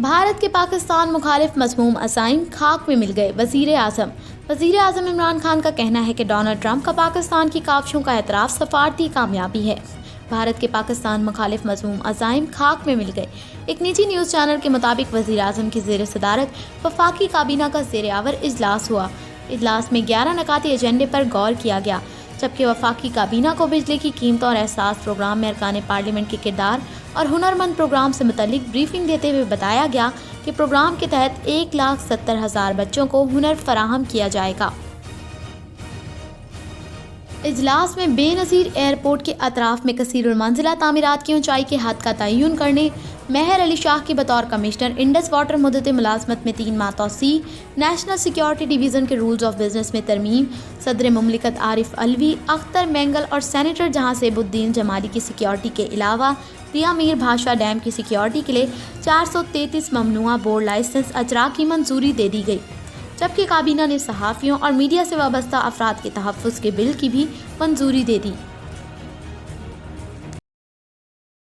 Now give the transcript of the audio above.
بھارت کے پاکستان مخالف مذموم عزائم خاک میں مل گئے. وزیر اعظم عمران خان کا کہنا ہے کہ ڈونلڈ ٹرمپ کا پاکستان کی کاوشوں کا اعتراف سفارتی کامیابی ہے. بھارت کے پاکستان مخالف مذموم عزائم خاک میں مل گئے. ایک نجی نیوز چینل کے مطابق وزیر اعظم کی زیر صدارت وفاقی کابینہ کا زیر آور اجلاس ہوا. اجلاس میں 11 نکاتی ایجنڈے پر غور کیا گیا، جبکہ وفاقی کابینہ کو بجلی کی قیمتوں اور احساس پروگرام میں ارکان پارلیمنٹ کے کردار اور ہنرمند پروگرام سے متعلق بریفنگ دیتے ہوئے بتایا گیا کہ پروگرام کے تحت 1,70,000 بچوں کو ہنر فراہم کیا جائے گا. اجلاس میں بے نظیر ایئرپورٹ کے اطراف میں کثیر المنزلہ تعمیرات کی اونچائی کے حد کا تعین کرنے، مہر علی شاہ کی بطور کمشنر انڈس واٹر مدت ملازمت میں 3 ماہ توسیع، نیشنل سیکیورٹی ڈویژن کے رولز آف بزنس میں ترمیم، صدر مملکت عارف علوی، اختر مینگل اور سینیٹر جہاں زیب الدین جمالی کی سیکیورٹی کے علاوہ پریا میر بھاشا ڈیم کی سیکیورٹی کے لیے 433 ممنوعہ بورڈ لائسنس اجرا کی منظوری دے دی گئی، جبکہ کابینہ نے صحافیوں اور میڈیا سے وابستہ افراد کے تحفظ کے بل کی بھی منظوری دے دی.